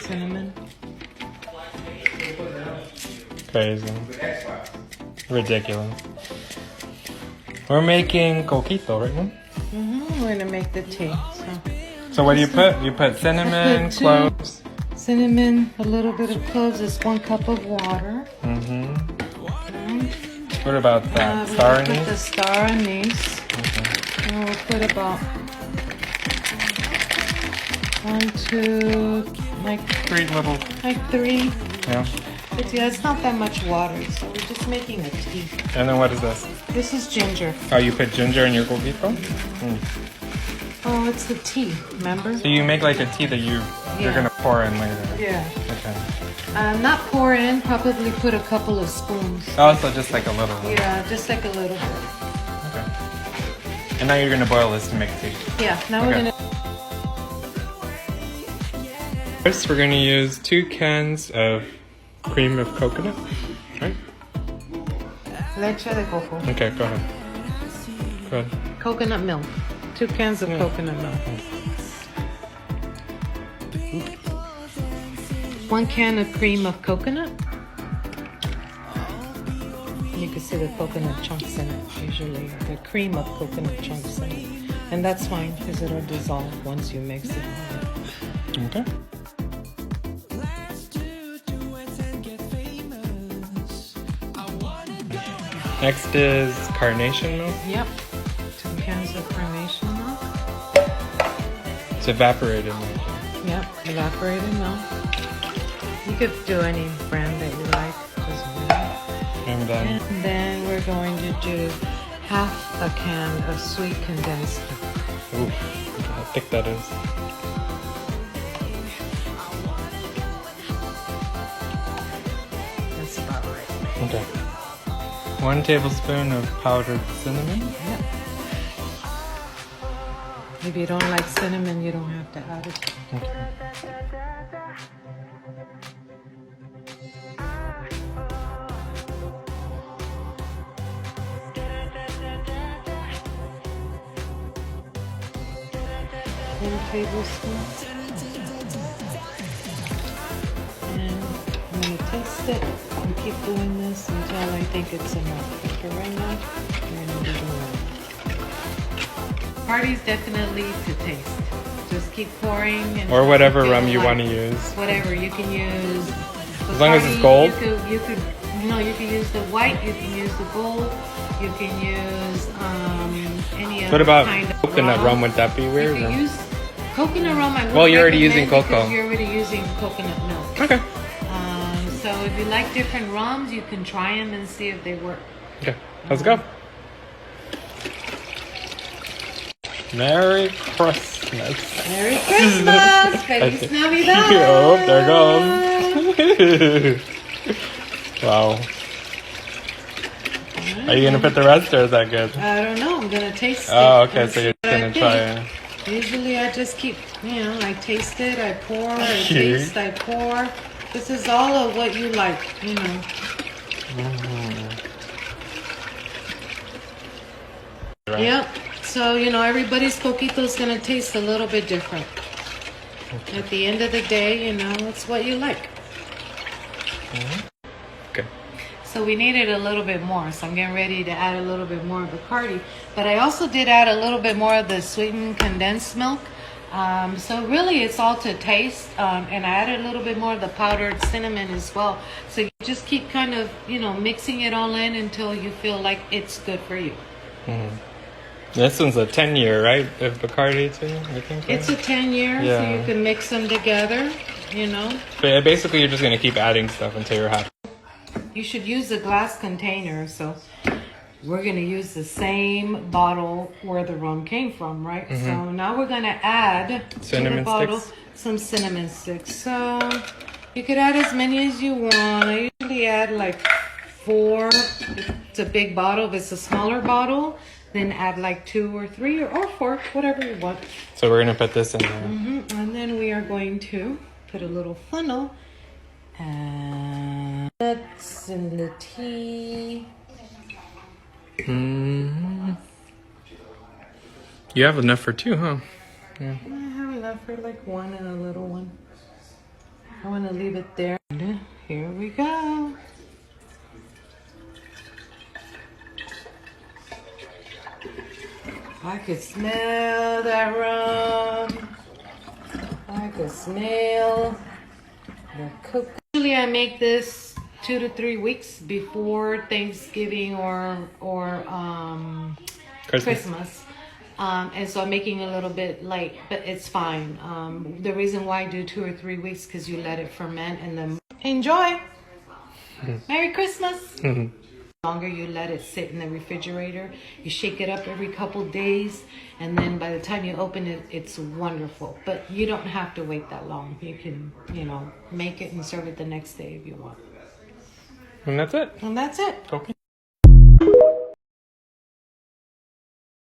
cinnamon. Crazy. Ridiculous. We're making Coquito right now. We're gonna make the tea. So what do you put? You put cinnamon, cloves. Cinnamon, a little bit of cloves. It's 1 cup of water. What about that? Star We'll put anise? the star anise. And we'll put about 1, 2, like 3 little. like 3. Yeah. It's not that much water, so we're just making a tea. And then what is this? This is ginger. Oh, you put ginger in your Coquito? Oh, it's the tea, remember? So you make like a tea that you're gonna pour in later. Yeah. Okay. Not pour in, probably put a couple of spoons. Oh, so just like a little. Yeah, just like a little bit. Okay. And now you're gonna boil this to make tea. Yeah, now we're gonna... First, we're gonna use 2 cans of cream of coconut, right? Leche de coco. Okay, go ahead. Go ahead. Coconut milk. 2 cans of coconut milk. 1 can of cream of coconut. You can see the coconut chunks in it, usually. The cream of coconut chunks in it. And that's fine, because it'll dissolve once you mix it. Okay. Next is carnation milk. Yep. 2 cans of carnation milk. It's evaporated milk. Yep, evaporated milk. You could do any brand that you like. Doesn't matter. And then And then we're going to do half a can of sweet condensed milk. ooh, look how thick that is. That's about right. Okay. 1 tablespoon of powdered cinnamon. Yep. If you don't like cinnamon, you don't have to add it. Okay. One tablespoon. And I'm going to taste it and keep doing this until I think it's enough. But for right now, we're going to do the rum. Party's definitely to taste. Just keep pouring. And Or whatever feel rum you like- want to use. Whatever you can use. As long as it's gold? You could use the white, you can use the gold, you can use any other What about kind of coconut rum? Would that be You weird? can or- use coconut rum. I would Well, you're already using recommend cocoa. because you're already using coconut milk. Okay. So if you like different rums, you can try them and see if they work. Okay. Let's go. Merry Christmas. Merry Christmas! Feliz Navidad! Oh, there goes. Wow. Are you gonna put the rest, or is that good? I don't know. I'm gonna taste it. Oh, okay. and So see you're what I gonna think. try it. Usually I just keep, I taste it, I pour, I Cute. taste, I pour. This is all of what you like, Right. Yep. So, everybody's Coquito is going to taste a little bit different. Okay. At the end of the day, it's what you like. Okay. So we needed a little bit more. So I'm getting ready to add a little bit more of Bacardi. But I also did add a little bit more of the sweetened condensed milk. So really it's all to taste. And I added a little bit more of the powdered cinnamon as well. So you just keep kind of, mixing it all in until you feel like it's good for you. Mm-hmm. This one's a 10-year, right? Of Bacardi too, I think. It's a 10-year, Yeah. so you can mix them together, But basically, you're just gonna keep adding stuff until you're happy. You should use a glass container. So we're going to use the same bottle where the rum came from, right? Mm-hmm. So now we're going to add Cinnamon to the bottle sticks? some cinnamon sticks. So you could add as many as you want. I usually add like 4. It's a big bottle. If it's a smaller bottle, then add like 2 or 3 or 4, whatever you want. So we're gonna put this in there. And then we are going to put a little funnel and nuts in the tea. You have enough for 2, huh? Yeah. I have enough for like 1 and a little one. I want to leave it there. And here we go. I could smell that rum. I could smell the cocoa. Usually I make this 2 to 3 weeks before Thanksgiving or Christmas. And so I'm making a little bit late, but it's fine. The reason why I do 2 or 3 weeks because you let it ferment and then enjoy. Merry Christmas. The longer you let it sit in the refrigerator, you shake it up every couple days, and then by the time you open it, it's wonderful. But you don't have to wait that long. You can, make it and serve it the next day if you want. And that's it. And that's it. Okay.